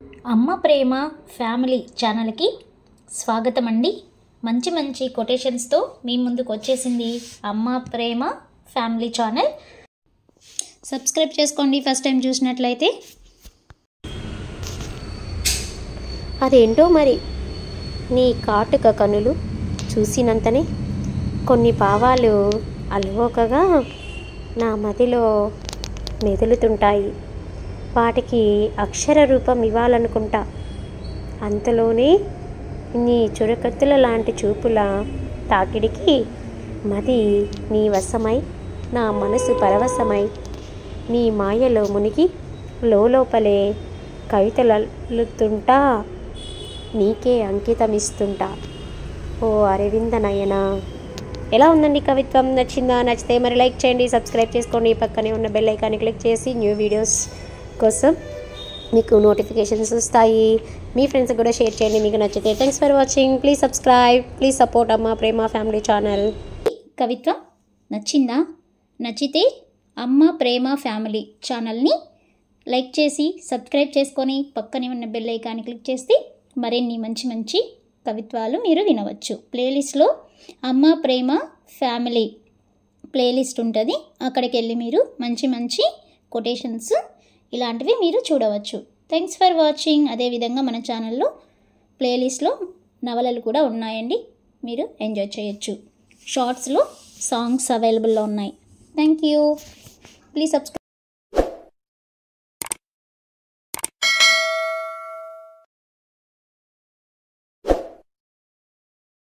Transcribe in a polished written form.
అమ్మ ప్రేమ ఫ్యామిలీ ఛానల్కి స్వాగతం అండి. మంచి మంచి కొటేషన్స్తో మీ ముందుకు వచ్చేసింది అమ్మ ప్రేమ ఫ్యామిలీ ఛానల్. సబ్స్క్రైబ్ చేసుకోండి ఫస్ట్ టైం చూసినట్లయితే. అదేంటో మరి నీ కాటుక కనులు చూసినంతనే కొన్ని భావాలు అలవోకగా నా మదిలో మెదులుతుంటాయి. వాటికి అక్షర రూపం ఇవ్వాలనుకుంటా. అంతలోనే నీ చురకత్తుల లాంటి చూపుల తాకిడికి మది నీ వశమై, నా మనసు పరవశమై, నీ మాయలో మునిగి లోపలే కవితలల్లుతుంటా, నీకే అంకితమిస్తుంటా. ఓ అరవింద నయన. ఎలా ఉందండి కవిత్వం? నచ్చిందా? నచ్చితే మరి లైక్ చేయండి, సబ్స్క్రైబ్ చేసుకోండి, పక్కనే ఉన్న బెల్ ఐకాన్ని క్లిక్ చేసి న్యూ వీడియోస్ కోసం మీకు నోటిఫికేషన్స్ వస్తాయి. మీ ఫ్రెండ్స్కి కూడా షేర్ చేయండి మీకు నచ్చితే. Thanks for watching. Please subscribe, please support అమ్మ ప్రేమ ఫ్యామిలీ ఛానల్. కవిత్వం నచ్చిందా? నచ్చితే అమ్మ ప్రేమ ఫ్యామిలీ ఛానల్ని లైక్ చేసి సబ్స్క్రైబ్ చేసుకొని పక్కనే ఉన్న బెల్ ఐకాన్ని క్లిక్ చేస్తే మరిన్ని మంచి మంచి కవిత్వాలు మీరు వినవచ్చు. ప్లేలిస్ట్లో అమ్మ ప్రేమ ఫ్యామిలీ ప్లేలిస్ట్ ఉంటుంది. అక్కడికి వెళ్ళి మీరు మంచి మంచి కొటేషన్స్ ఇలాంటివి మీరు చూడవచ్చు. Thanks for watching. అదేవిధంగా మన ఛానల్లో ప్లేలిస్ట్లో నవలలు కూడా ఉన్నాయండి, మీరు ఎంజాయ్ చేయొచ్చు. షార్ట్స్లో సాంగ్స్ అవైలబుల్లో ఉన్నాయి. Thank you. Please subscribe.